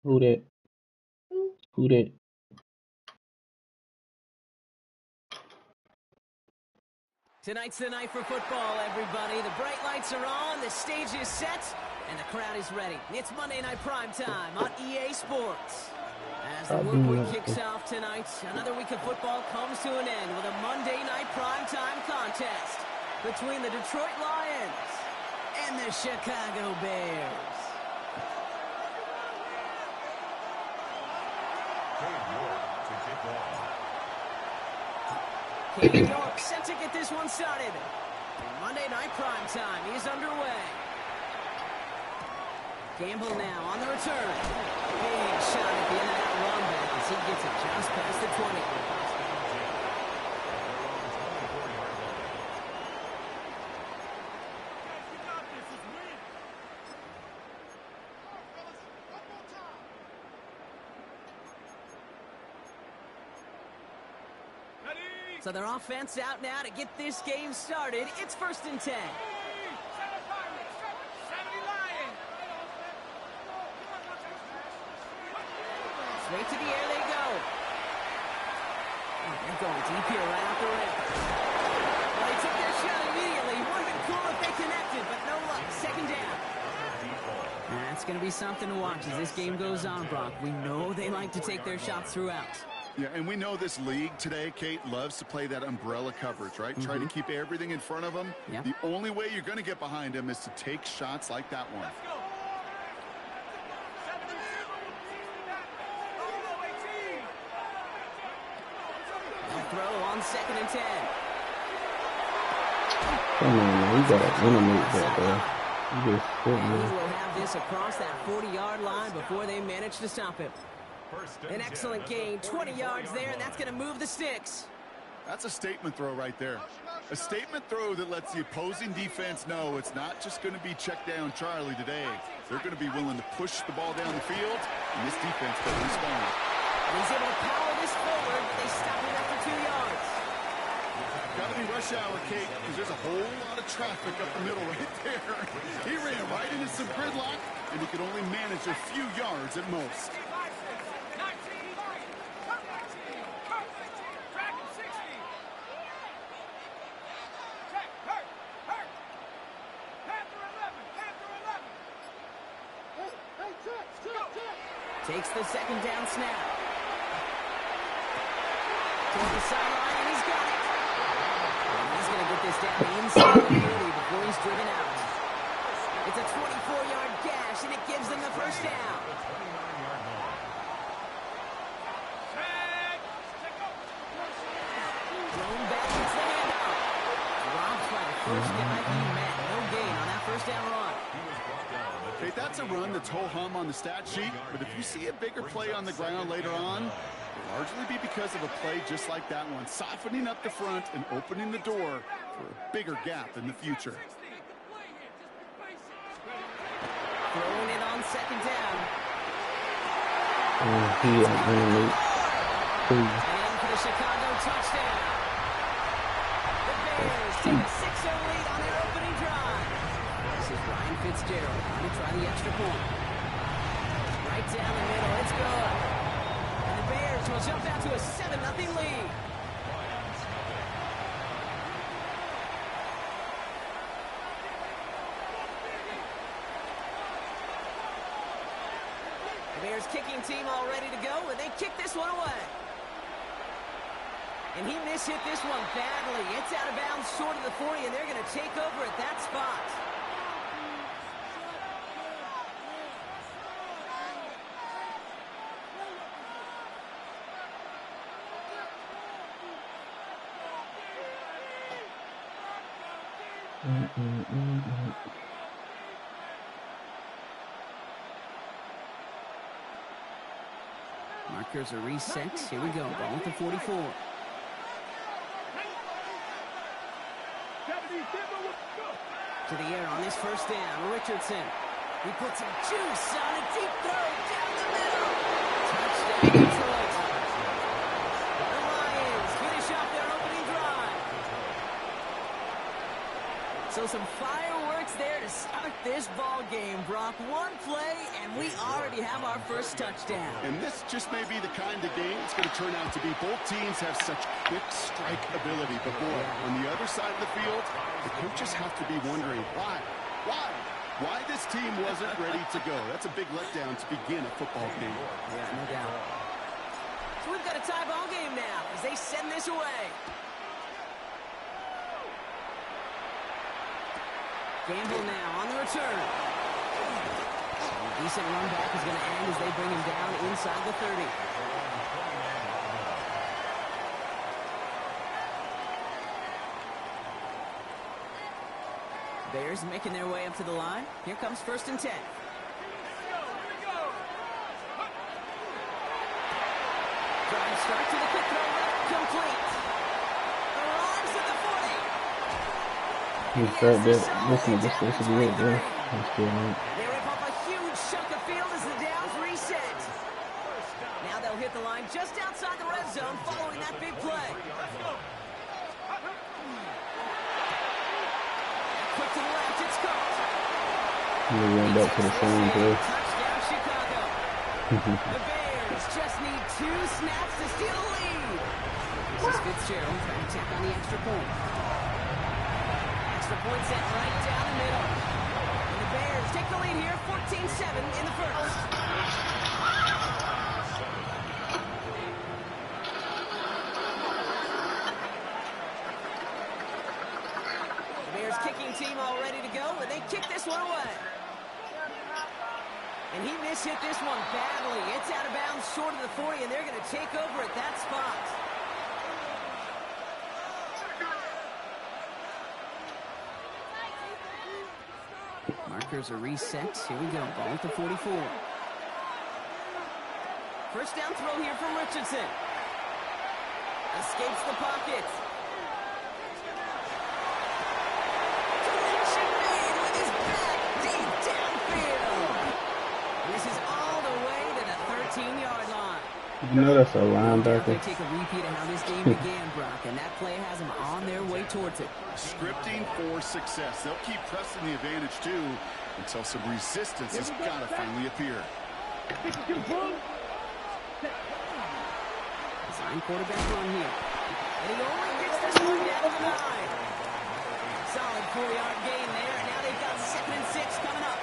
Who that? Who that? Tonight's the night for football, everybody. The bright lights are on, the stage is set, and the crowd is ready. It's Monday Night Prime Time on EA Sports. As the work week kicks off tonight, another week of football comes to an end with a Monday Night Prime Time contest between the Detroit Lions and the Chicago Bears. New York set to get this one started. Monday Night Prime Time is underway. Gamble now on the return. Big shot at the end of that run back as he gets it just past the 20. So their offense out now to get this game started. It's 1st and 10. Straight to the air they go. Oh, they're going deep here right off the rim. Well, they took their shot immediately. Would have been cool if they connected, but no luck. 2nd down. That's going to be something to watch as this game goes on, Brock. We know they like to take their shots throughout. Yeah, and we know this league today, Kate, loves to play that umbrella coverage, right? Try to keep everything in front of them. Yep. The only way you're going to get behind them is to take shots like that one. They'll throw on 2nd and 10. Come on, man. You gotta eliminate that, bro. You just He will have this across that 40-yard line before they manage to stop him. An excellent gain, 20 yards there, and that's going to move the sticks. That's a statement throw right there. A statement throw that lets the opposing defense know it's not just going to be check down Charlie today. They're going to be willing to push the ball down the field, and this defense better respond. And he's able to power this forward, but they stop him after 2 yards. Got to be rush hour, Kate, because there's a whole lot of traffic up the middle right there. He ran right into some gridlock, and he could only manage a few yards at most. Takes the 2nd down snap. Toward the sideline, and he's got it. And he's going to get this down inside the 30 before he's driven out. It's a 24-yard gash, and it gives them the 1st down. Thrown back, it's the handoff. Dropped by the 1st guy he met. No gain on that 1st down run. Okay, that's a run that's ho-hum on the stat sheet, but if you see a bigger play on the ground later on, it'll largely be because of a play just like that one, softening up the front and opening the door for a bigger gap in the future. Throwing it on 2nd down. And for the Chicago touchdown. The Bears take a 6-0 lead on their opening drive. This is Ryan Fitzgerald trying to try the extra point. Right down the middle, it's good. And the Bears will jump out to a 7-0 lead. The Bears kicking team all ready to go, and they kick this one away. And he mishit this one badly. It's out of bounds short of the 40, and they're going to take over at that spot. Markers are reset. Here we go. Ball at the 44. To the air on this first down. Richardson. He puts some juice on a deep throw down the middle. Touchdown, Detroit. The Lions finish off their opening drive. So some fireworks there to start this ball game, Brock. One play, and we already have our first touchdown. And this just may be the kind of game it's going to turn out to be. Both teams have such quick strike ability. But, boy, on the other side of the field, the coaches have to be wondering, why this team wasn't ready to go. That's a big letdown to begin a football game. Yeah, no doubt. So we've got a tie ball game now as they send this away. Gamble now on the return. A decent run back is going to end as they bring him down inside the 30. Bears making their way up to the line. Here comes 1st and 10. Drive start to the quick throw left, complete. Arrives at the 40. He's right there. Listen to this. This will be it, bro. That's good, man. They rip up a huge chunk of field as the downs reset. Now they'll hit the line just outside the red zone following that big play. Quick to the left, it's caught. He ran back to the same play. Touchdown, Chicago. The Bears just need 2 snaps to steal the lead. This is Fitzgerald trying to tack on the extra point. Extra point set right down the middle. And the Bears take the lead here, 14-7 in the first. The Bears kicking team all ready to go, and they kick this one away. And he mishit this one badly. It's out of bounds short of the 40, and they're going to take over at that spot. Markers are reset. Here we go. Ball at the 44. First down throw here from Richardson. Escapes the pocket. Connection made with his back deep downfield. This is all the way to the 13-yard line. You know that's a They linebacker. take a repeat of how this game began, Brock, and that play has them on their way towards it. Scripting for success. They'll keep pressing the advantage, too, until some resistance has got to finally appear. Design quarterback run here. And he only gets this one down to the 9. Solid 4-yard gain there, and now they've got 2nd and 6 coming up.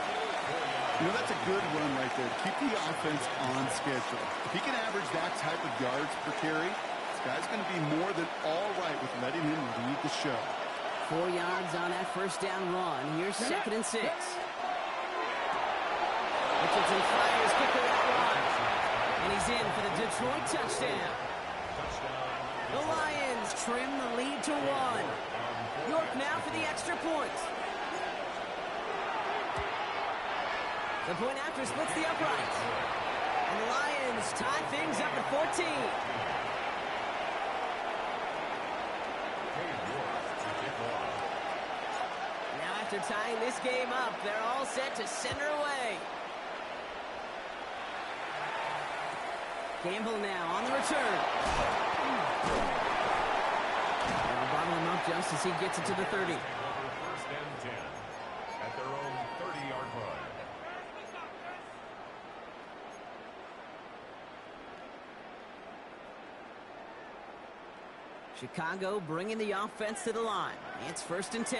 You know, that's a good run right there. Keep the offense on schedule. If he can average that type of yards per carry, this guy's going to be more than all right with letting him lead the show. 4 yards on that first down run. Here's 2nd and 6. Richardson fires kicker out wide. And he's in for the Detroit touchdown. The Lions trim the lead to 1. York now for the extra point. The point after splits the upright. And the Lions tie things up at 14. Now after tying this game up, they're all set to send her away. Gamble now on the return. They'll bottle him up just as he gets it to the 30. First and 10 at their own 30-yard line. Chicago bringing the offense to the line. It's 1st and 10.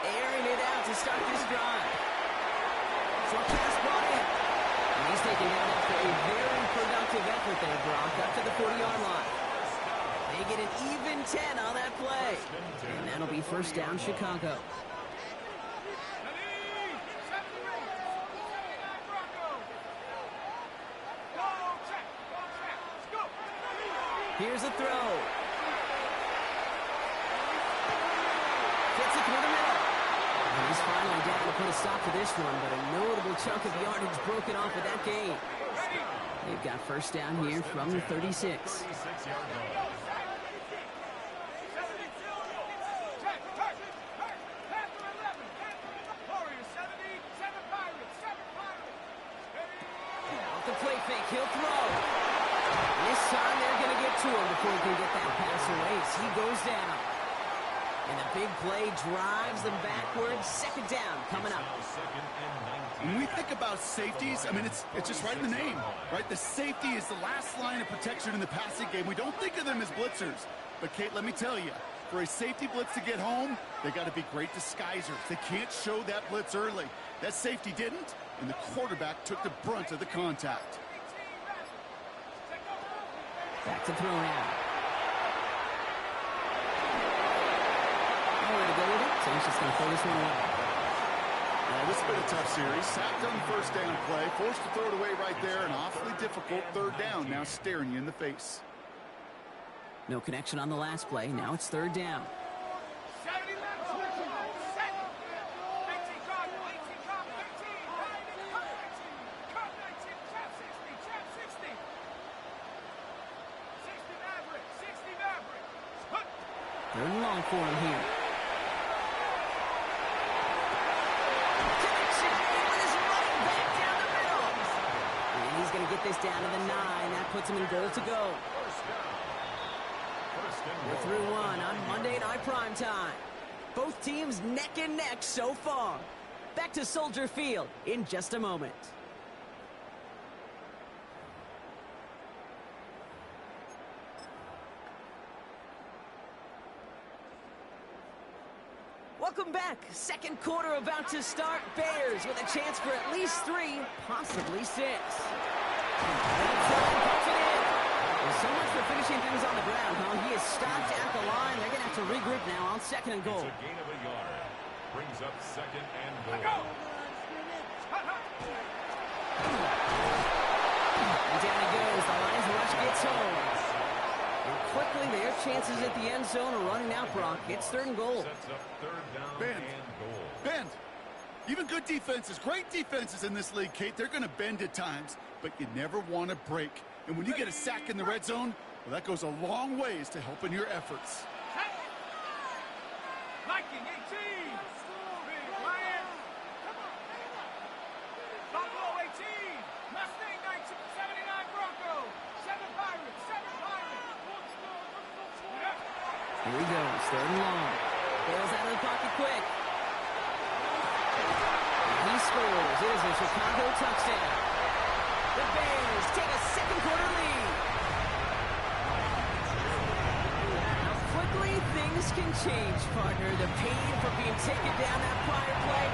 Airing it out to start this drive. Short pass brought in. And he's taken down after a very productive effort there, Brock, up to the 40-yard line. They get an even 10 on that play. And that'll be first down, Chicago. Here's a throw. Gets it through the middle. And he's finally down to put a stop to this one, but a notable chunk of yardage broken off with that gain. They've got first down here from the 36. Off the play fake, he'll throw. This time they're going to get to him before he can get that pass away as he goes down. And the big play drives them backwards. Second down coming up. When we think about safeties, I mean, it's just right in the name, right? The safety is the last line of protection in the passing game. We don't think of them as blitzers. But, Kate, let me tell you, for a safety blitz to get home, they got to be great disguisers. They can't show that blitz early. That safety didn't, and the quarterback took the brunt of the contact. Back to throw now. Nowhere to go with it, so he's just going to throw this one away. Well, this has been a tough series. Sacked on the first down play, forced to throw it away right there, an awfully difficult third down now staring you in the face. No connection on the last play. Now it's third down. Third and long for him here. And he's going to get this down to the 9. That puts him in goal to go. We're through one on Monday Night Primetime. Both teams neck and neck so far. Back to Soldier Field in just a moment. Welcome back. Second quarter about to start. Bears with a chance for at least 3, possibly 6. Well, so much for finishing things on the ground, huh? He is stopped at the line. They're going to have to regroup now on second and goal. It's a gain of a yard. Brings up second and goal. And down he goes. The Lions rush gets home. And quickly, their chances at the end zone are running out, Brock. It's third and goal. Sets up third down Bend. and goal. Bend. Even good defenses, great defenses in this league, Kate, they're going to bend at times, but you never want to break. And when you get a sack in the red zone, well, that goes a long ways to helping your efforts. Viking 18. Big Lion. Buffalo 18. Mustang 1979 Bronco. 7 Pirates. 7 Pirates. Here he goes. Third and long. Bales out of the pocket quick. He scores. It is a Chicago touchdown. The Bears take a second quarter lead. How quickly things can change, partner. The pain for being taken down that prior play,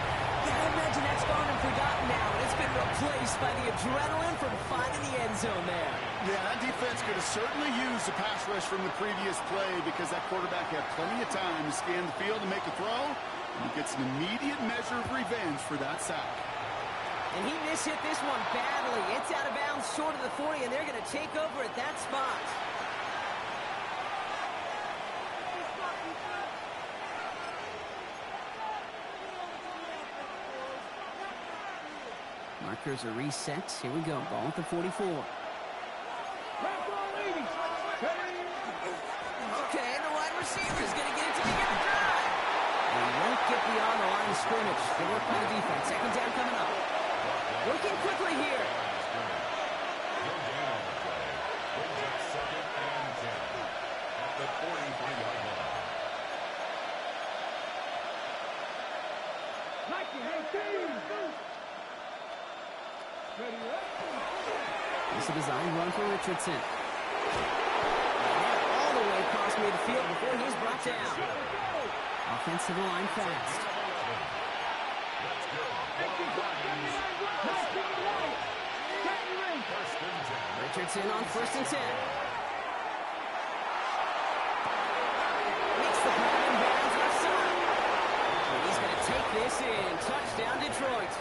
I imagine that's gone and forgotten now, and it's been replaced by the adrenaline from finding the end zone there. Yeah, that defense could have certainly used the pass rush from the previous play because that quarterback had plenty of time to scan the field and make a throw, and he gets an immediate measure of revenge for that sack. And he mishit this one badly. It's out of bounds short of the 40, and they're going to take over at that spot. Markers are reset. Here we go. Ball at the 44. Okay, and the wide receiver is going to get it to the end drive. They won't get beyond the line of scrimmage. Good work by the defense. Second down coming up. Working quickly here. This is a design run for Richardson. All the way across midfield before he's brought down. Offensive line fast. Richardson on 1st and 10. Makes the grab and bounds left side. And he's going to take this in. Touchdown, Detroit.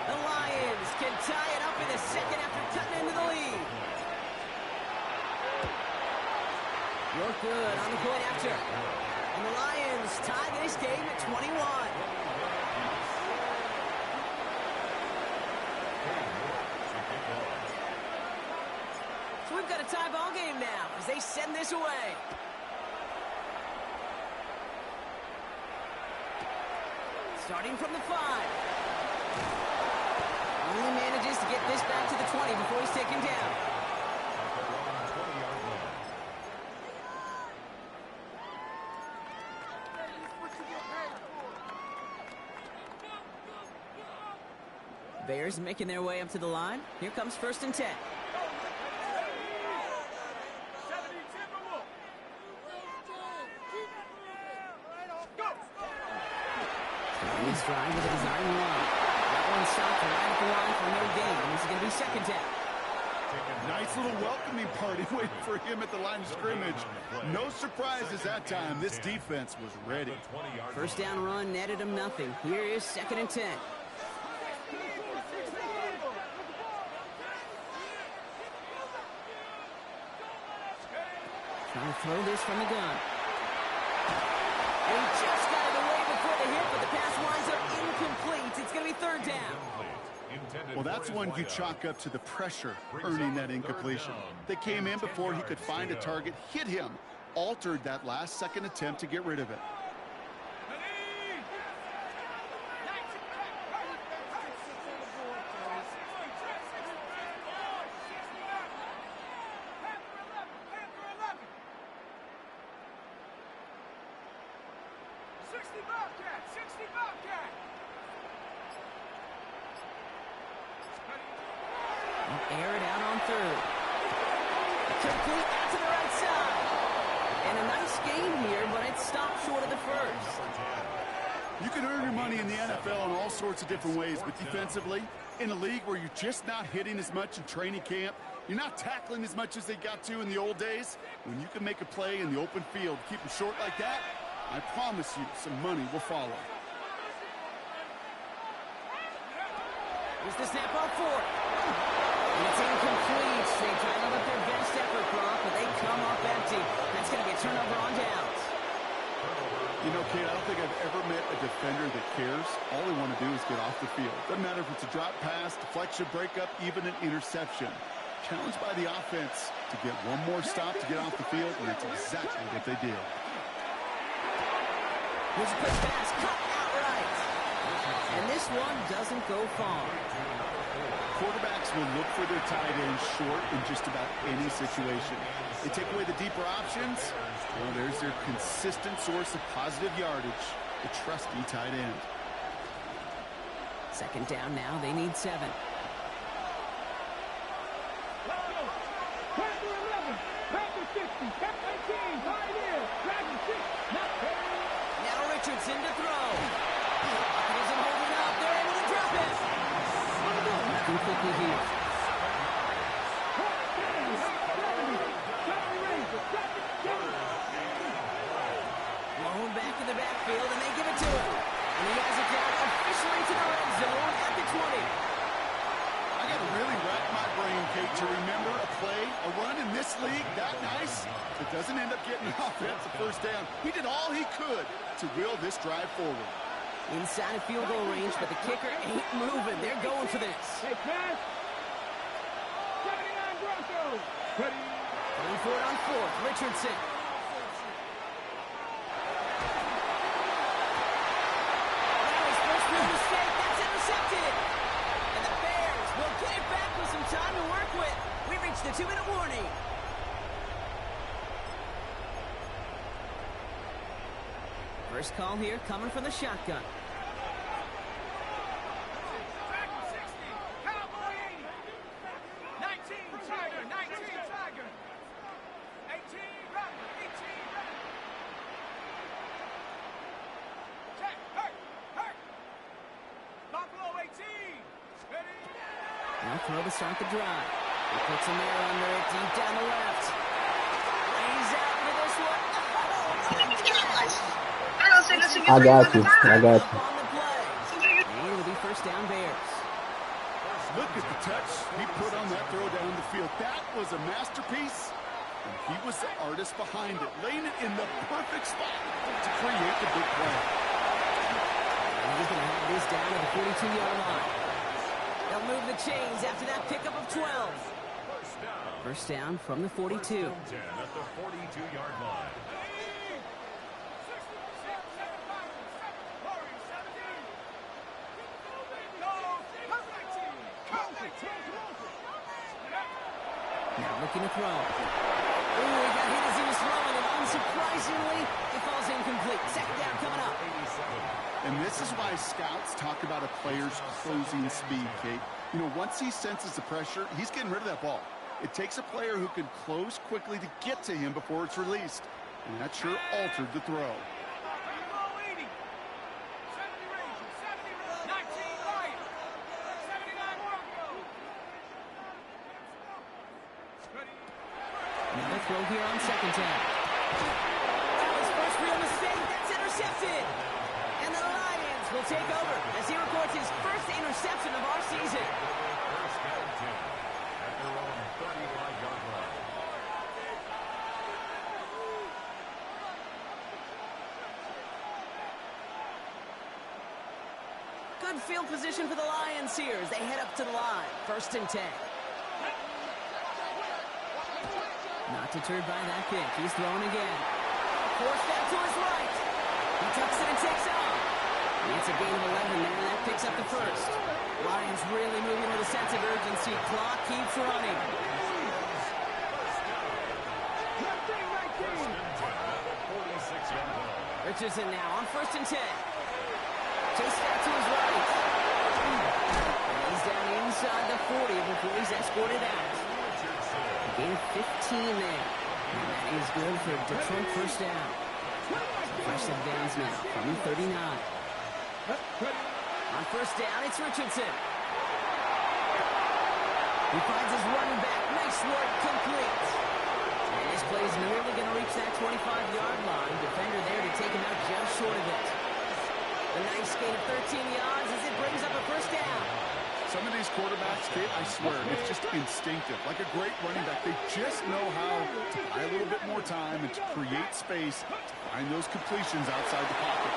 The Lions can tie it up in the second after cutting into the lead. Look good on the point after. And the Lions tie this game at 21. So we've got a tie ball game now as they send this away. Starting from the 5. Only manages to get this back to the 20 before he's taken down. Bears making their way up to the line. Here comes 1st and 10. He's trying with a desired run. That one stopped right at the line for no gain. This is going to be 2nd down. Nice little welcoming party waiting for him at the line of scrimmage. No surprises that time. This defense was ready. 1st down run netted him nothing. Here is 2nd and 10. Trying to throw this from the gun. And he just got it away before the hit, but the pass winds up incomplete. It's going to be 3rd down. Well, that's one you chalk up to the pressure earning that incompletion. They came in before he could find a target, hit him, altered that last-second attempt to get rid of it. Air it out on 3rd. Complete out to the right side. And a nice gain here, but it stopped short of the 1st. You can earn your money in the NFL in all sorts of different ways, but defensively, in a league where you're just not hitting as much in training camp, you're not tackling as much as they got to in the old days, when you can make a play in the open field, keep them short like that, I promise you some money will follow. Here's the snap on 4th. And it's incomplete. They try to let their best effort, Brock, but they come up empty. That's going to be a turnover on downs. You know, Kate, I don't think I've ever met a defender that cares. All they want to do is get off the field. Doesn't matter if it's a drop pass, deflection, breakup, even an interception. Challenged by the offense to get one more stop to get off the field, and that's exactly what they did. Here's a quick pass, cut outright. And this one doesn't go far. Quarterbacks will look for their tight end short in just about any situation. They take away the deeper options. Well, there's their consistent source of positive yardage, the trusty tight end. 2nd down now. They need 7. Panther 11, Panther 60, Panther 18, tight end, Dragon 6, Now Richardson to throw. Pocket isn't holding up. They're able to drop it. Nothing quickly here. Blown back in the backfield, and they give it to him. And he has it down officially to the red zone at the 20. I got to really rack my brain, Kate, to remember a play, a run in this league that nice that doesn't end up getting an offensive 1st down. He did all he could to will this drive forward. Inside of field goal range, but the kicker ain't moving. They're going for this. Hey, pass. 79 Broncos. Ready. Going for it on 4th. Richardson. Now his first real mistake. That's intercepted. And the Bears will get it back with some time to work with. We reached the 2-minute warning. First call here coming from the shotgun. Dragon 60, Cowboy 80. 19 Tiger, 19 Tiger. 18 Runner, 18 Runner. Check, hurt. Buffalo 18. Ready. Now throw to start the drive. He puts him there under it, deep down the left. Lays out for this one. I got you. I got you. On the play. And it'll be 1st down Bears. Look at the touch he put on that throw down the field. That was a masterpiece. He was the artist behind it, laying it in the perfect spot to create the big play. And he's going to have this down at the 42-yard line. They'll move the chains after that pickup of 12. First down from the 42. 10 at the 42-yard line. Now looking to throw. Ooh, he got hit as he was throwing, and unsurprisingly, it falls incomplete. Second down coming up. And this is why scouts talk about a player's closing speed, Kate. You know, once he senses the pressure, he's getting rid of that ball. It takes a player who can close quickly to get to him before it's released. And that sure altered the throw. Another throw here on second down. That was first real mistake. That's intercepted. And the Lions will take over as he records his first interception of our season. First down 10 at their own 35-yard line. Good field position for the Lions here as they head up to the line. First and 10. Not deterred by that kick. He's throwing again. Forced out to his right. He tucks it and takes off. It's a gain of 11 there. That picks up the first. Lions really moving with a sense of urgency. Clock keeps running. Richardson now on first and 10. Chased out to his right. And he's down inside the 40 before he's escorted out. Gain of 15 there. And that is good for Detroit first down. Fresh set of downs now from the 39. On first down, it's Richardson. He finds his running back. Nice work, complete. And this play is nearly going to reach that 25-yard line. Defender there to take him out just short of it. A nice gain of 13 yards as it brings up a first down. Some of these quarterbacks, Kate, I swear, it's just instinctive. Like a great running back, they just know how to buy a little bit more time and to create space to find those completions outside the pocket.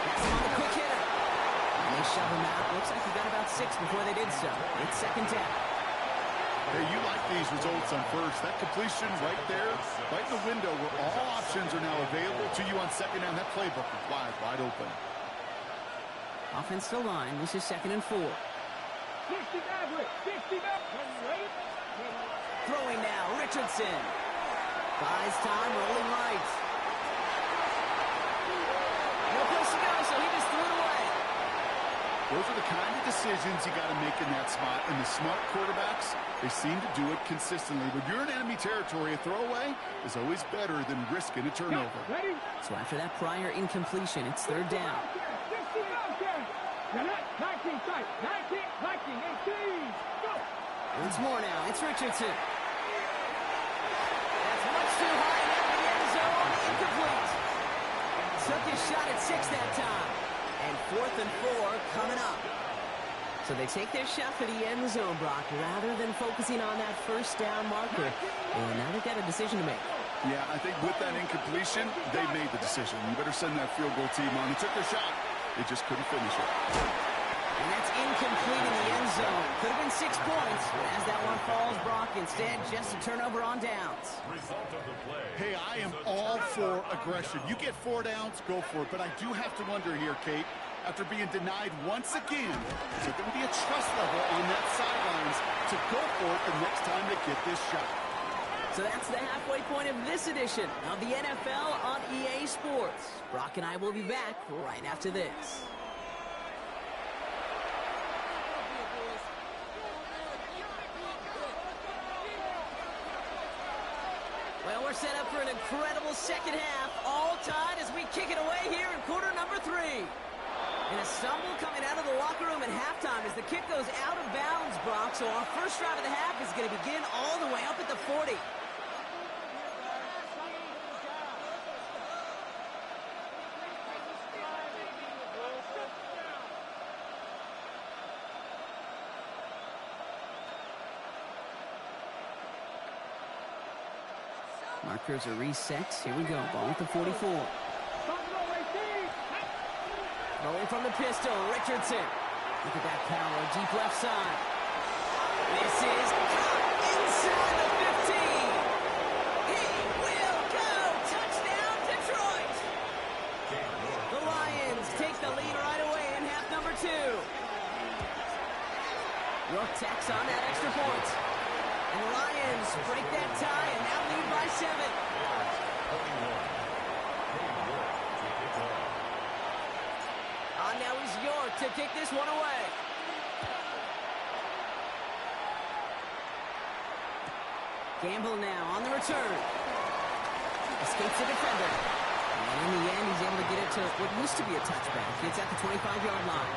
That's on the quick hitter. And they shove him out. Looks like he got about 6 before they did so. It's second down. Hey, you like these results on first. That completion right there, right in the window where all options are now available to you on second down. That playbook is wide open. Offensive line. This is second and 4. 60 average. 60 average. Throwing now, Richardson. Buys time, rolling right. No place to go, so he just threw it away. Those are the kind of decisions you got to make in that spot. And the smart quarterbacks, they seem to do it consistently. When you're in enemy territory, a throwaway is always better than risking a turnover. Ready? So after that prior incompletion, it's third down. 60 out 19 sight. 19, 18. Go. Once more now, it's Richardson. That's much too high and out of the end zone. Incomplete. Took his shot at 6 that time. And 4th and 4 coming up. So they take their shot for the end zone, Brock, rather than focusing on that first down marker. And now they've got a decision to make. Yeah, I think with that incompletion, they made the decision. You better send that field goal team on. They took their shot. They just couldn't finish it. And that's incomplete in the end zone. Could have been 6 points, but as that one falls, Brock, instead just a turnover on downs. Result of the play. Hey, I am all for aggression. You get 4 downs, go for it. But I do have to wonder here, Kate, after being denied once again, is there going to be a trust level on that sidelines to go for it the next time they get this shot? So that's the halfway point of this edition of the NFL on EA Sports. Brock and I will be back right after this. Well, we're set up for an incredible second half, all tied as we kick it away here in quarter number 3. And a stumble coming out of the locker room at halftime as the kick goes out of bounds, Brock. So our first drive of the half is going to begin all the way up at the 40. Markers are reset. Here we go. Ball with the 44. Rolling from the pistol, Richardson. Look at that power, deep left side. This is inside the 15. He will go. Touchdown, Detroit. The Lions take the lead right away in half number 2. York tacks on that extra point. And the Lions break that tie and now lead by 7. Now is York to kick this one away. Gamble now on the return. Escapes the defender. And in the end, he's able to get it to what used to be a touchback. It's at the 25-yard line.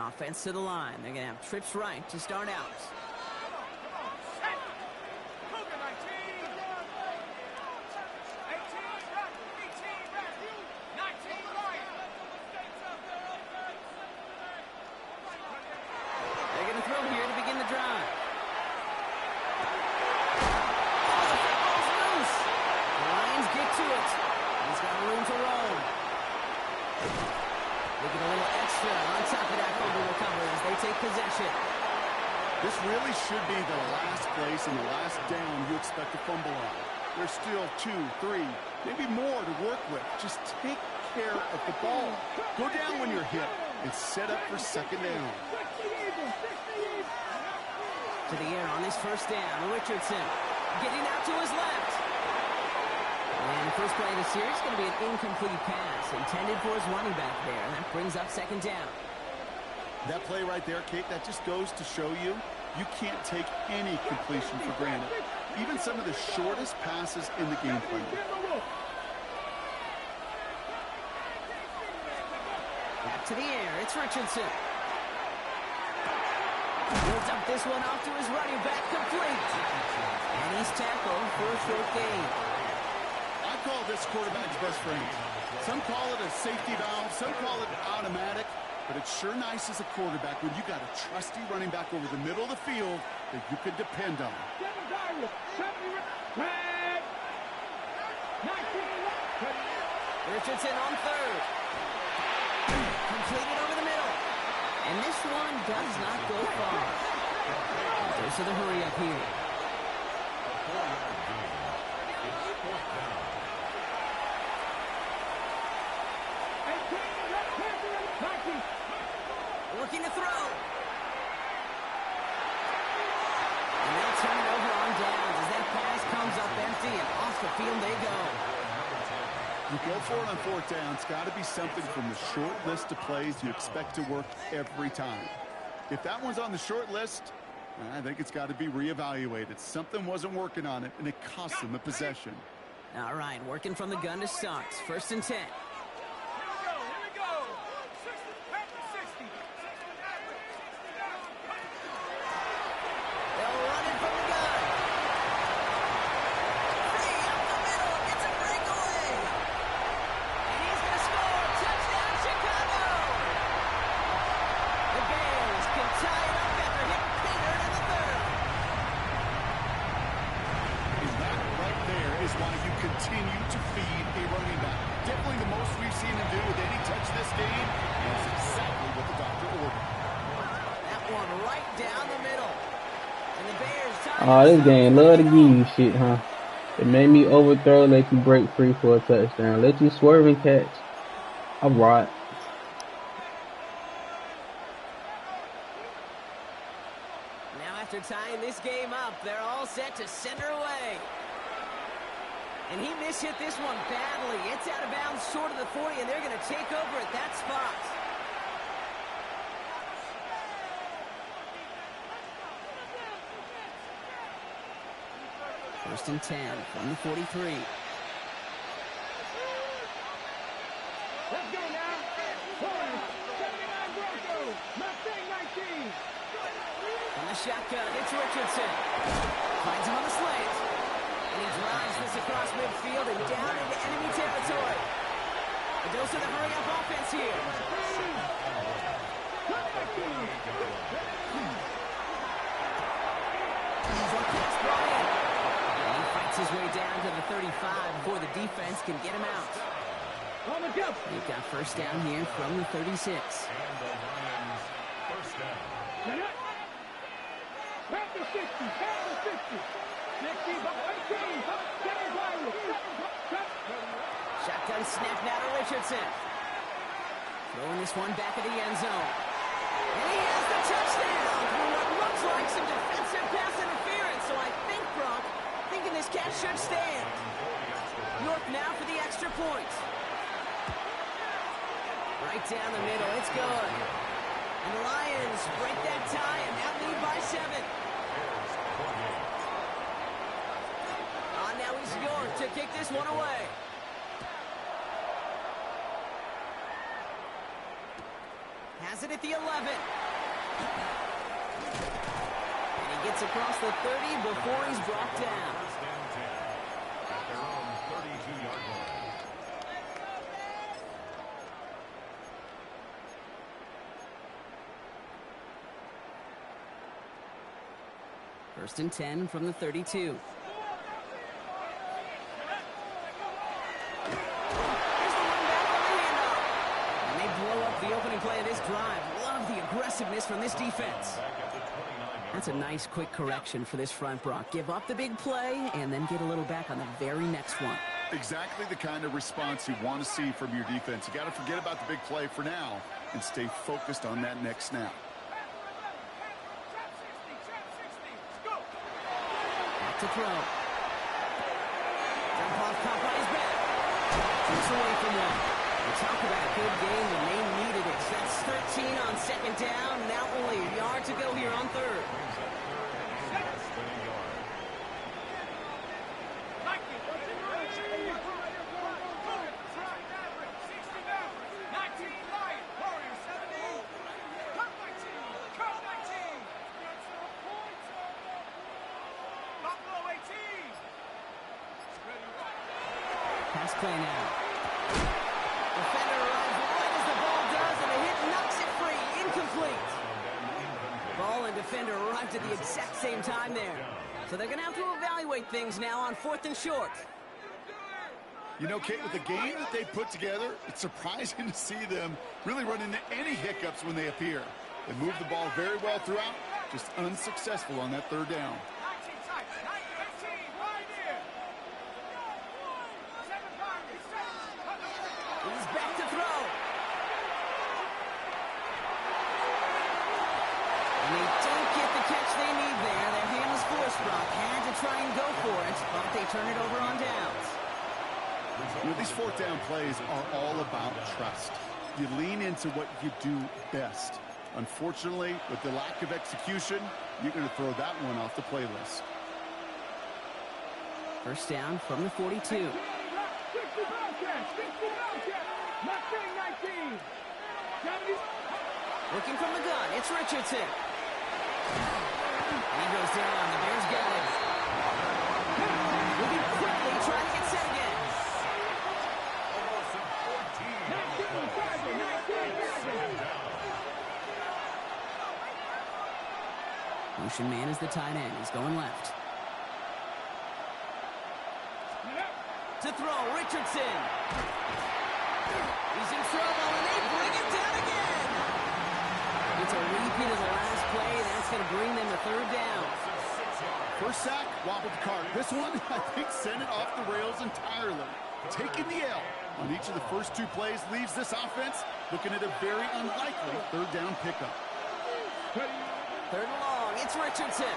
Offense to the line. They're going to have trips right to start out. This really should be the last place and the last down you expect to fumble on. There's still 2, 3, maybe more to work with. Just take care of the ball. Go down when you're hit and set up for second down. To the air on this first down. Richardson getting out to his left. And the first play of the series is going to be an incomplete pass intended for his running back there. And that brings up second down. That play right there, Kate, that just goes to show you can't take any completion for granted. Even some of the shortest passes in the game plan. Back to the air, it's Richardson. Builds up this one off to his running back, complete. And he's tackled for a short gain. I call this quarterback's best friend. Some call it a safety valve, some call it automatic. But it's sure nice as a quarterback when you got a trusty running back over the middle of the field that you can depend on. Richardson on third. Completed over the middle. And this one does not go far. There's the hurry up here. Looking to throw. And they'll turn it over on downs as that pass comes up empty and off the field they go. You go for it on fourth down. It's got to be something from the short list of plays you expect to work every time. If that one's on the short list, I think it's got to be reevaluated. Something wasn't working on it, and it cost them the possession. All right, working from the gun to start. First and 10. Continue to feed a running back. Definitely the most we've seen him do with any touch this game. That's exactly what the doctor ordered. That one right down the middle. And the Bears. Oh, this game love to give you shit, huh? It made me overthrow, let you break free for a touchdown, let you swerve and catch. All right. Now after tying this game up, they're all set to send her away. And he mishit this one badly. It's out of bounds short of the 40, and they're going to take over at that spot. First and 10 from the 43. Let's go now. 79 Broncos. Mustang 19. From the shotgun, it's Richardson. Finds him on the slant. And he drives this across midfield and down into enemy territory. The Goes to the hurry-up offense here. He's up past Bryant. And he fights his way down to the 35 before the defense can get him out. They've got first down here from the 36. And the Lions first down. Back to 60. Back to 60. 60 by 18. 7 Riley. Shotgun snap now to Richardson. Throwing this one back at the end zone. And he has the touchdown through what looks like some defensive pass interference. So I think, Brock, thinking this catch should stand. York now for the extra point. Right down the middle. It's good. And the Lions break that tie and now lead by 7. Now it's York to kick this one away. Has it at the 11. And he gets across the 30 before he's brought down. First down 10 at their own 32-yard line. First and 10 from the 32. The opening play of this drive. Love the aggressiveness from this defense. That's a nice quick correction for this front, Brock. Give up the big play and then get a little back on the very next one. Exactly the kind of response you want to see from your defense. You got to forget about the big play for now and stay focused on that next snap. Back to throw. Jump off Popeye's back. Keeps away from one. Talk about a good game when they needed it. That's 13 on second down. Now only a yard to go here on third. Pass play now. Defender arrives right as the ball does, and the hit knocks it free. Incomplete. Ball and defender arrived at the exact same time there. So they're going to have to evaluate things now on 4th and short. You know, Kate, with the game that they put together, it's surprising to see them really run into any hiccups when they appear. They move the ball very well throughout, just unsuccessful on that third down. He's back to throw. And they don't get the catch they need there. Their hand was forced, Brock. Had to try and go for it, but they turn it over on downs. You know, these fourth down plays are all about trust. You lean into what you do best. Unfortunately, with the lack of execution, you're going to throw that one off the playlist. First down from the 42. Looking from the gun, it's Richardson. He goes down, the Bears got it. Moving quickly, trying to get set again. Motion man is the tight end. He's going left. To throw, Richardson. He's in trouble, and they bring him down again. It's a repeat of the last play. That's going to bring them to third down. First sack, wobbled the cart. This one, I think, sent it off the rails entirely. Taking the L on each of the first two plays leaves this offense looking at a very unlikely third down pickup. Third and long, it's Richardson.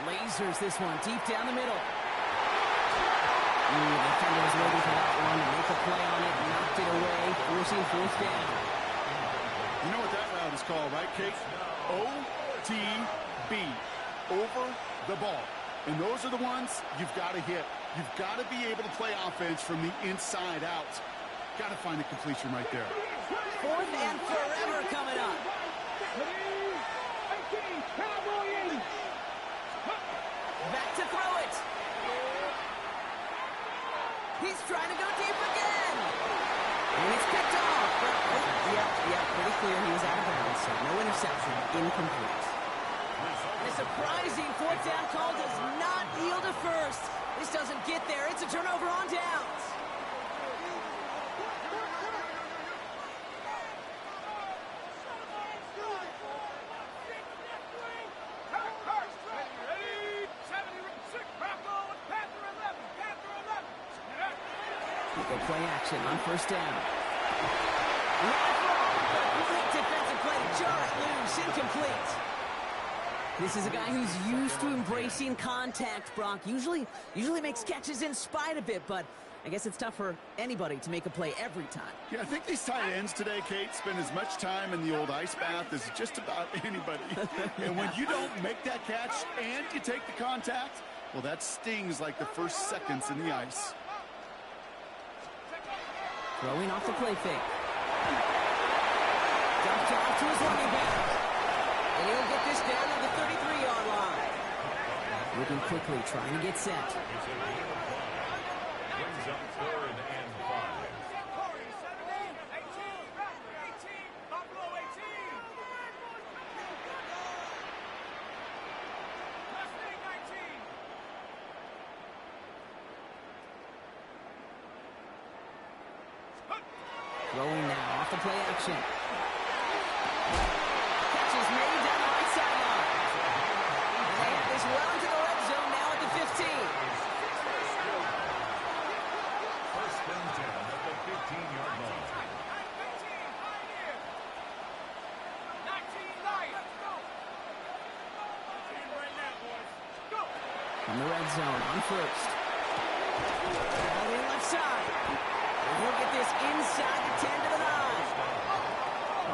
Lasers this one deep down the middle. The defender was waiting for that one to make a play on it, knocked it away, forcing fourth down. You know what that route is called, right, Kate? OTB, over the ball. And those are the ones you've got to hit. You've got to be able to play offense from the inside out. Got to find the completion right there. Fourth and forever coming up. Back to throw it. He's trying to go deep again. And it's picked off. But, pretty clear he was out of bounds. So no interception, incomplete. And a surprising fourth down call does not yield a first. This doesn't get there. It's a turnover on downs. Go play action on first down. Great defensive play to jar it loose. Incomplete. This is a guy who's used to embracing contact, Brock. Usually makes catches in spite of it, but I guess it's tough for anybody to make a play every time. Yeah, I think these tight ends today, Kate, spend as much time in the old ice bath as just about anybody. And when you don't make that catch and you take the contact, well, that stings like the first seconds in the ice. Throwing off the play fake. Dumps it off to his running back. And he'll get this down to the 33-yard line. Looking quickly, trying to get set. Brings up 3rd and 5. Throwing now off the play action. Catch is made down the right sideline. And they have this well into the red zone now at the 15. First and 10 at the 15-yard line. From the red zone on first. Ball in left side. And he'll get this inside the 10 to the 9.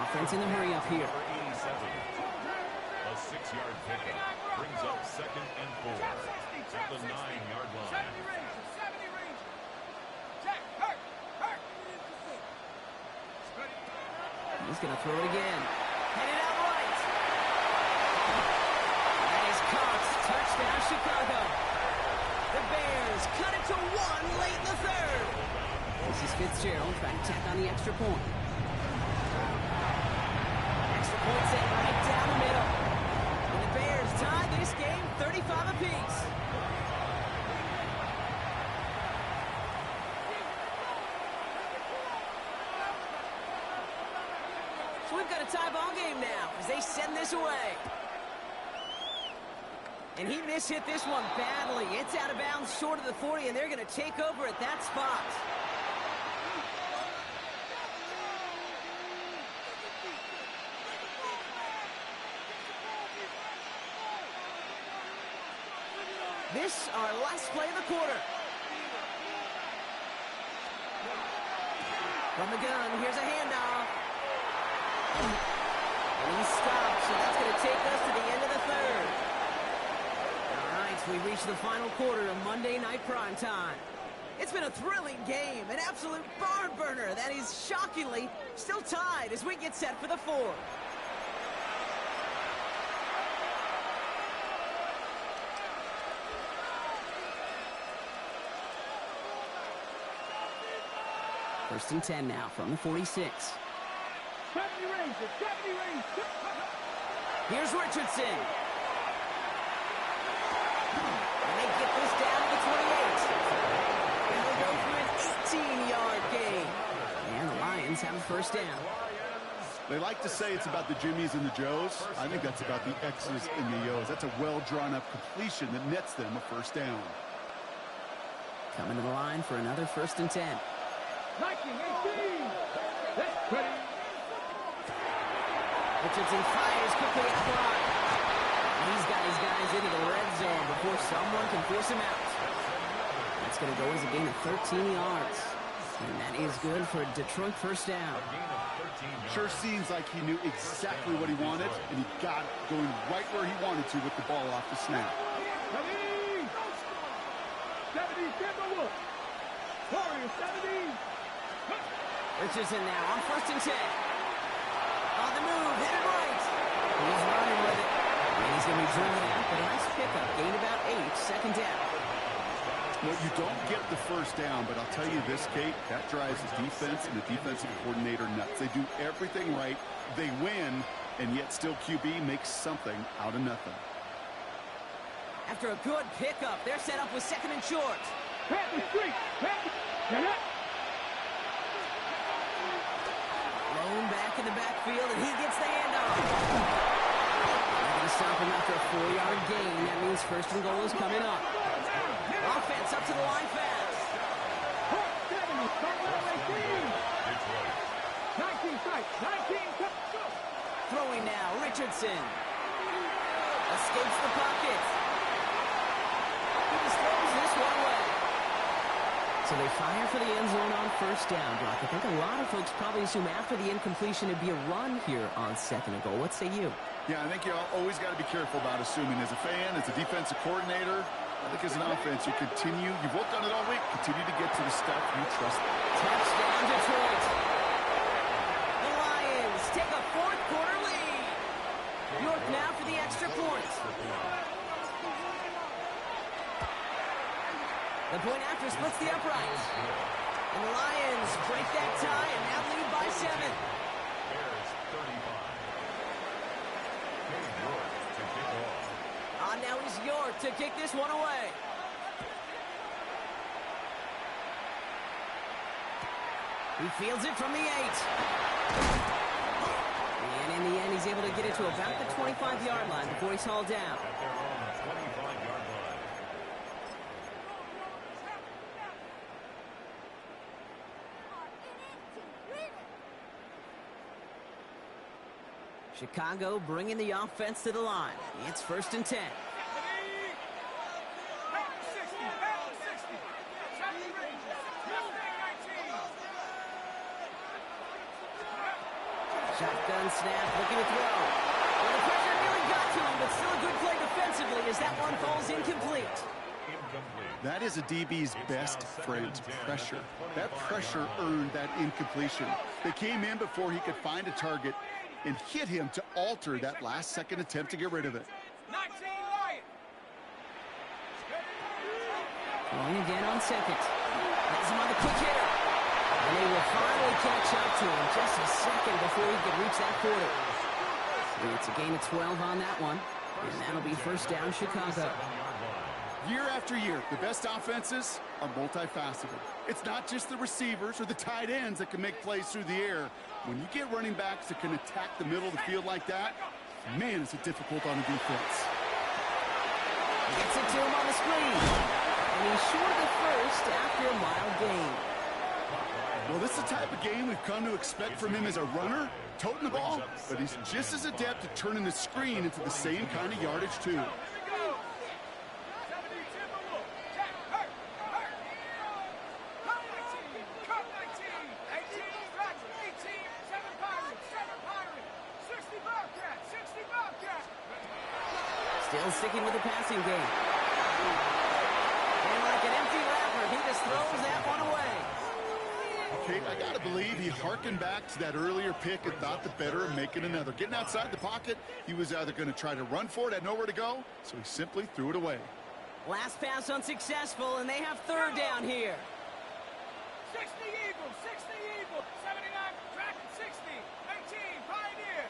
Offense in the hurry up here. Number 87. A 6-yard pickup brings up 2nd and 4 at the 9-yard line. He's going to throw it again. Headed out right. That is caught. Touchdown, Chicago. The Bears cut it to 1 late in the 3rd. This is Fitzgerald trying to tack on the extra point. Extra point set right down the middle. And the Bears tie this game 35 apiece. So we've got a tie ball game now as they send this away. And he mishit this one badly. It's out of bounds short of the 40, and they're going to take over at that spot. This, our last play of the quarter. From the gun, here's a handoff. And he stops, so that's going to take us to the end of the 3rd. All right, so we reach the final quarter of Monday Night Primetime. It's been a thrilling game, an absolute barn burner that is shockingly still tied as we get set for the 4th. First and 10 now from the 46. 70 range. Here's Richardson. And they get this down to the 28. And they'll go for an 18-yard gain. And the Lions have a first down. They like to say it's about the Jimmies and the Joes. I think that's about the X's and the O's. That's a well-drawn-up completion that nets them a first down. Coming to the line for another first and 10. 19, 18. That's ready. Richardson fires quickly out wide. He's got his guys into the red zone before someone can force him out. That's going to go as a gain of 13 yards. And that is good for a Detroit first down. Sure seems like he knew exactly what he wanted, and he got it going right where he wanted to with the ball off the snap. 70. 70, Timberwolves. Warriors, 70. Richardson now on first and 10. On the move, headed right. He's running with it. And he's going to be driven out, but a nice pickup. Gain about 8, second down. Well, you don't get the first down, but I'll tell you this, Kate, that drives the defense and the defensive coordinator nuts. They do everything right. They win, and yet still QB makes something out of nothing. After a good pickup, they're set up with 2nd and short. Thrown back in the backfield, and he gets the handoff. They're going to stop him after a 4-yard gain. That means 1st and goal is coming up. Offense up to the line fast. 19. Throwing now, Richardson. Escapes the pocket. He just throws this one away. So they fire for the end zone on 1st down, Brock. I think a lot of folks probably assume after the incompletion it'd be a run here on 2nd and goal. What say you? Yeah, I think you always got to be careful about assuming. As a fan, as a defensive coordinator, I think as an offense, you've worked on it all week, continue to get to the stuff you trust. Touchdown, Detroit. The Lions take a 4th quarter lead. York now for the extra point. The point after splits the upright. And the Lions break that tie and now lead by 7. Bears 35. York to kick off. On now is York to kick this one away. He fields it from the 8. And in the end, he's able to get it to about the 25-yard line before he's hauled down. At their own 25-yard line. Chicago bringing the offense to the line. It's 1st and 10. Shotgun snap, looking to throw. Well, the pressure nearly got to him, but still a good play defensively as that one falls incomplete. That is a DB's best friend, pressure. That pressure earned that incompletion. They came in before he could find a target and hit him to alter that last-second attempt to get rid of it. Going again on 2nd. Has him on the quick hitter. And they will finally catch up to him just a second before he could reach that 40. So it's a gain of 12 on that one. And that'll be 1st down, Chicago. Year after year, the best offenses are multifaceted. It's not just the receivers or the tight ends that can make plays through the air. When you get running backs that can attack the middle of the field like that, man, is it difficult on the defense. Gets it to him on the screen. And he's short of 1st after a mild gain. Well, this is the type of game we've come to expect from him as a runner, toting the ball, but he's just as adept at turning the screen into the same kind of yardage, too. Still sticking with the passing game. And like an empty wrapper, he just throws that one away. Kate, I got to believe he harkened back to that earlier pick and thought the better of making another. Getting outside the pocket, he was either going to try to run for it, had nowhere to go, so he simply threw it away. Last pass unsuccessful, and they have 3rd down here. 60 Eagles, 79 Dragon 60, 18 Pioneer,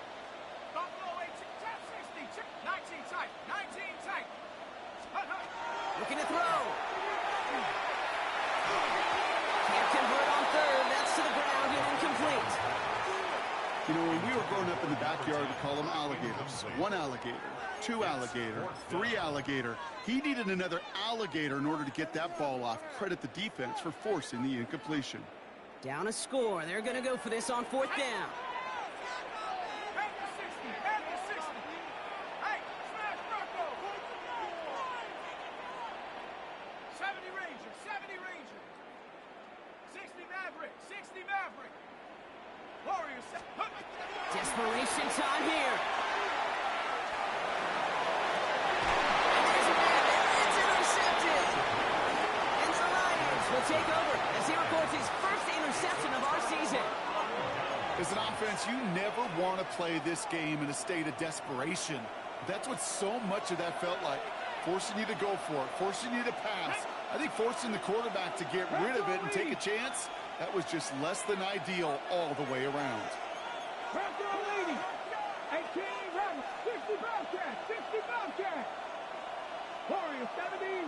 Buffalo 18, tap 60, 19 tight, 19 tight. Looking to throw. Can't convert on 3rd. That's to the ground and incomplete. You know, when we were growing up in the backyard, we call them alligators. 1 alligator, 2 alligator, 3 alligator. He needed another alligator in order to get that ball off. Credit the defense for forcing the incompletion. Down a score. They're going to go for this on 4th down. Desperation time here. It's intercepted. And the Lions will take over as he records his first interception of our season. As an offense, you never want to play this game in a state of desperation. That's what so much of that felt like. Forcing you to go for it, forcing you to pass, I think forcing the quarterback to get rid of it and take a chance, that was just less than ideal all the way around. Pressure on Lady. 18, Rebel. 60 Bobcat. 60 Bobcat. Warrior 70.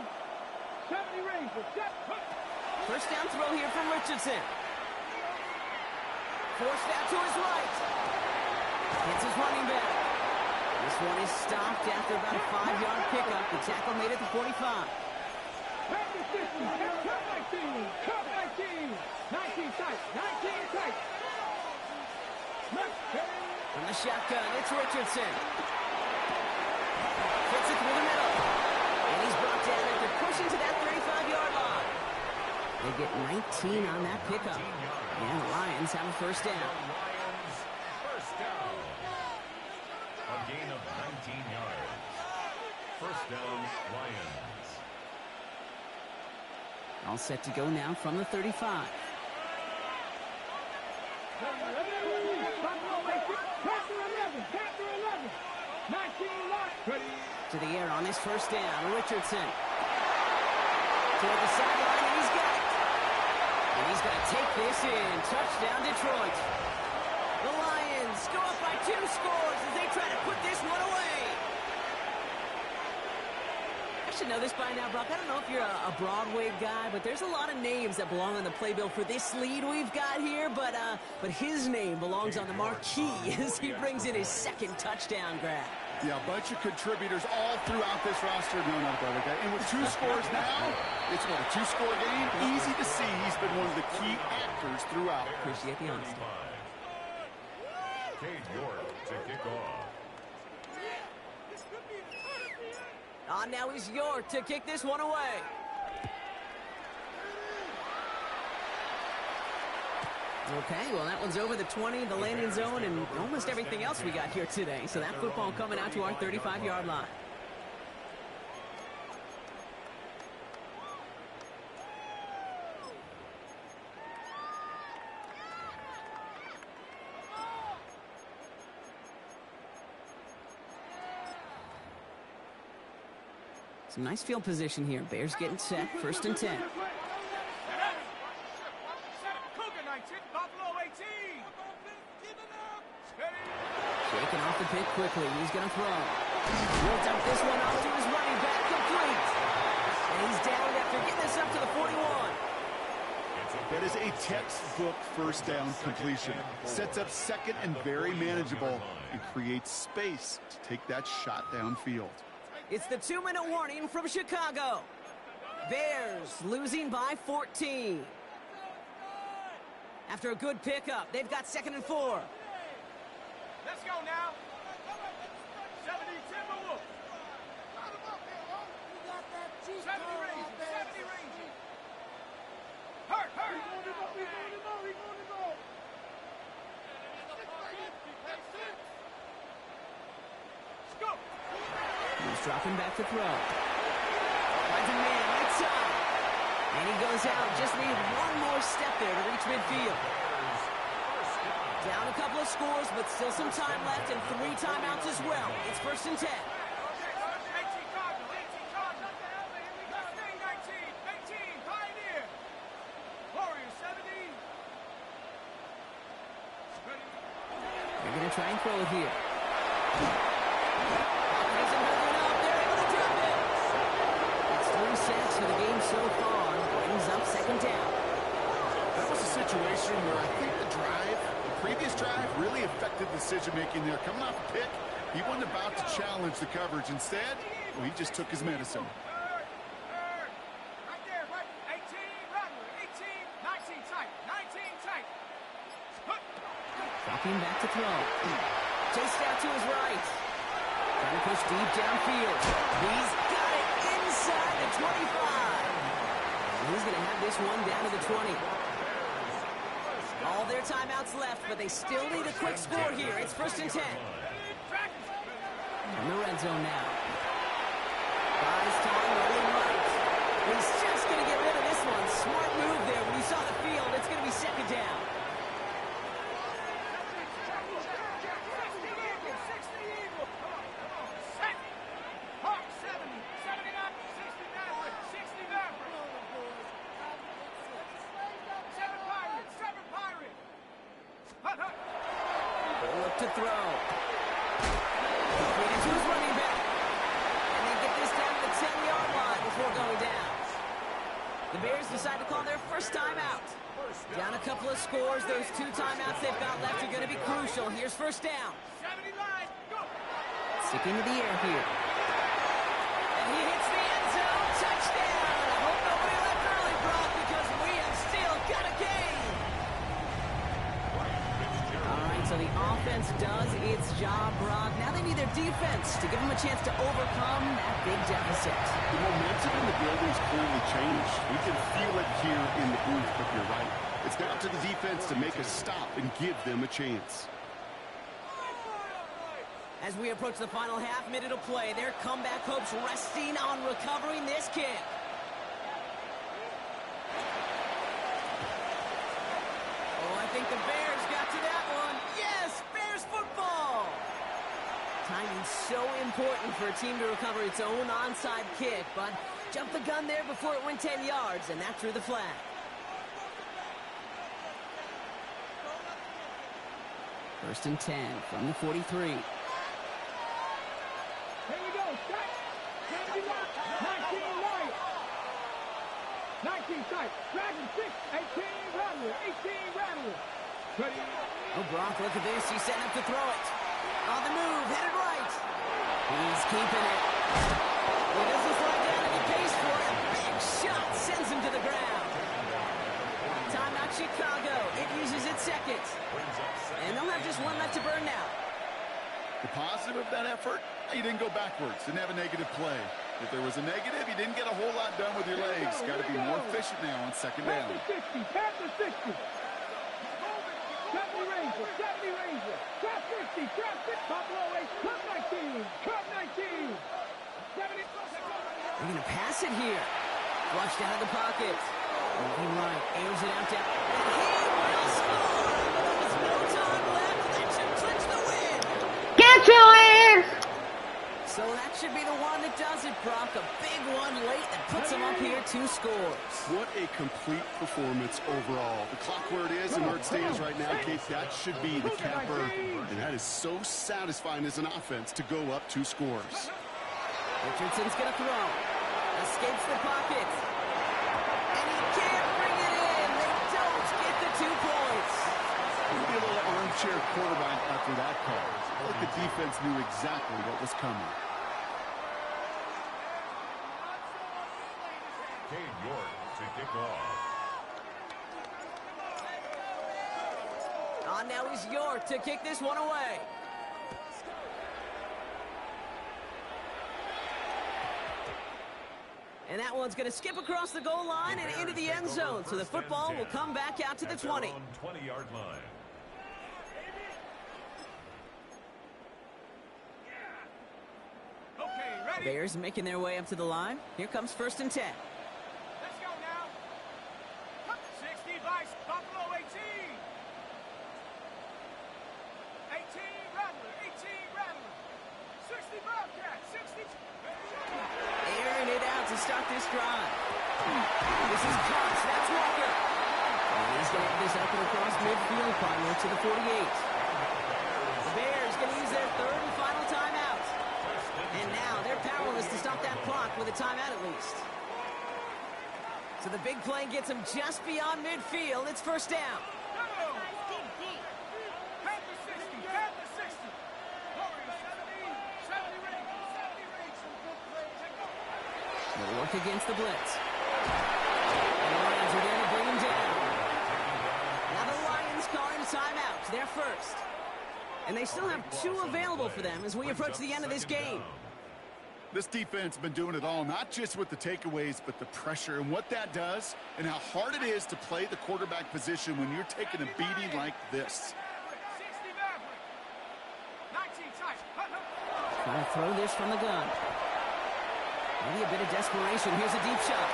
70 Rangers. First down throw here from Richardson. Forced out to his right. Hits his running back. This one is stopped after about a 5-yard pickup. The tackle made it to 45. Cut 19. Cut 19. 19 tight. 19 tight. From the shotgun, it's Richardson. Fits it through the middle. And he's brought down after pushing to that 35-yard line. They get 19 on that pickup. And the Lions have a first down. Lions first down. A gain of 19 yards. First down, Lions. All set to go now from the 35. To the air on his first down, Richardson. Toward the sideline, and he's got it. And he's going to take this in. Touchdown, Detroit. The Lions go up by 2 scores as they try to put this one away. I should know this by now, Brock. I don't know if you're a Broadway guy, but there's a lot of names that belong on the playbill for this lead we've got here. But his name belongs on the marquee as he brings in his second touchdown grab. Yeah, a bunch of contributors all throughout this roster. No, not a Broadway guy. And with 2 scores now, it's what, a 2-score game? Easy to see he's been one of the key actors throughout. Appreciate the honesty. Cade York to kick off. Now is York to kick this one away. Okay, well, that one's over the 20, the landing zone, and almost everything else we got here today. So that football coming out to our 35-yard line. Some nice field position here. Bears getting set, 1st and 10. Shaking off the pick quickly. He's going to throw. He'll dump this one off to his running back, complete. And he's down after getting this up to the 41. That is a textbook first down completion. Sets up second and very manageable and creates space to take that shot downfield. It's the 2-minute warning from Chicago. Bears losing by 14. After a good pickup, they've got 2nd and 4. Let's go now. 70 Timberwolves. 70 Rangers. 70 Rangers. Hurt. Let's go. He's dropping back to throw. Finds a man right side. And he goes out. Just need one more step there to reach midfield. Down a couple of scores, but still some time left and 3 timeouts as well. It's 1st and 10. 18 Cardinals. 18 Cardinals. Here we go. 19. Pioneer. Warriors 70. They're going to try and throw it here. Isn't moving up. They're able to drop it. It's 3 sacks for the game so far. Brings up 2nd down. That was a situation where I think the previous drive really affected decision-making there. Coming off a pick, he wasn't about to challenge the coverage. Instead, well, he just took his medicine. Right there, right. 18, Rattler. 18, 19 tight. 19 tight. Dropping back to throw. Chased out to his right. Trying to push deep downfield. He's got it inside the 25. And he's going to have this one down to the 20. All their timeouts left, but they still need a quick score here. It's 1st and 10. From the red zone now. Buys time, rolling right. He's just going to get rid of this one. Smart move there. When you saw the field, it's going to be 2nd down. to throw. Completed to his running back. And they get this down to the 10-yard line before going down. The Bears decide to call their first timeout. Down a couple of scores. Those 2 timeouts they've got left are going to be crucial. Here's first down. Sticking to the air here. And he hits the end zone. Touchdown. I hope nobody left early, Brock, because we have still got a game. All right, so the offense does its job, Brock. Now they need their defense to give them a chance to overcome that big deficit. The momentum in the building's clearly changed. We can feel it here in the booth, but you're right. It's down to the defense to make a stop and give them a chance. As we approach the final half minute of play, their comeback hopes resting on recovering this kick. Oh, I think the Bears got to that one. Yes, Bears football! Timing's so important for a team to recover its own onside kick, but jumped the gun there before it went 10 yards, and that drew the flag. First and 10 from the 43. Here we go. Set. 19 right. 19 tight. Dragon 6. 18 Rattler. 18 Rattler. Ready. Oh, Brock, look at this. He's setting up to throw it. On the move. Headed right. He's keeping it. He doesn't slide down and he pays for it. Big shot. Sends him to the ground. Timeout Chicago. It uses its second. And they'll have just one left to burn now. The positive of that effort, you didn't go backwards, didn't have a negative play. If there was a negative, you didn't get a whole lot done with your legs. Got to be more efficient now on second down. Panther 60. 70 Ranger. 70 Ranger. Trap 50. Trap 6. Buffalo 8. Club 19. Club 19. 70. They're going to pass it here. Flushed out of the pocket. Moving right. Airs it out down. And he will score. There's no time left. That should clinch the win. Get your ass! So that should be the one that does it, Brock. A big one late that puts them up here 2 scores. What a complete performance overall. The clock where it is and where it stands right now, Kate, that should be the capper. And that is so satisfying as an offense to go up 2 scores. Richardson's going to throw. Escapes the pocket. And he can't bring it in. They don't get the 2 points. Maybe a little armchair quarterback after that call. Like the defense knew exactly what was coming. Cade York to kick off. On now is York to kick this one away. And that one's going to skip across the goal line and into the end zone. So the football will come back out to the 20. 20-yard line. Bears making their way up to the line. Here comes first and 10. Let's go now. 60 Vice. Buffalo 18. 18 Rattler. 18 Rattler. 60 Bobcat. 60. Airing it out to start this drive. This is Cox. That's Walker. And he's going to have this up and across midfield, finally to the 48. The Bears going to use their 3rd and final timeout. And now they're powerless to stop that clock with a timeout at least. So the big play gets them just beyond midfield. It's first down. They'll work against the blitz. And the Lions are going to bring him down. Now the Lions calling a timeout. They're first. And they still have 2 available for them as we approach the end of this game. This defense has been doing it all, not just with the takeaways, but the pressure and what that does and how hard it is to play the quarterback position when you're taking a beating like this. Trying to throw this from the gun. Maybe a bit of desperation. Here's a deep shot.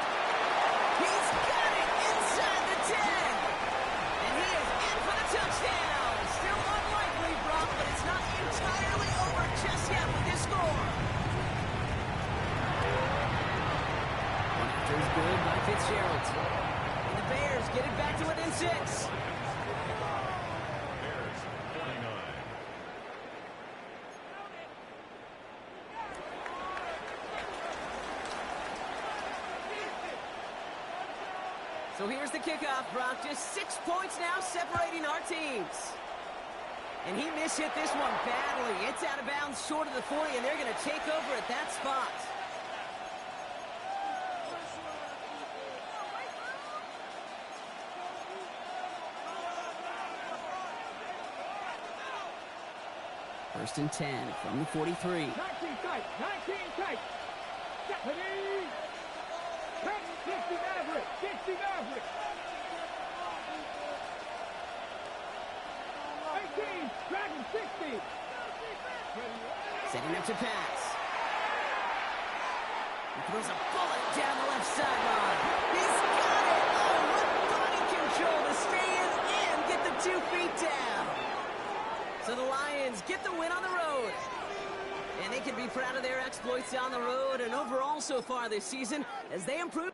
He's got it inside the 10. And he is in for the touchdown. Still unlikely, Brock, but it's not entirely over just yet with this score. One after is good by Fitzgerald. And the Bears get it back to within 6. Bears 49. So here's the kickoff, Brock. Just 6 points now separating our teams. And he mishit this one badly. It's out of bounds short of the 40, and they're going to take over at that spot. First and 10 from the 43. 19 tight, 19 tight. Stephanie. 60 Maverick, 60 Maverick. 18, Dragon 60. Setting up to pass. He throws a bullet down the left sideline. He's got it! Oh, what body control to stay in and get the 2 feet down. So the Lions get the win on the road. And they can be proud of their exploits on the road and overall so far this season as they improve.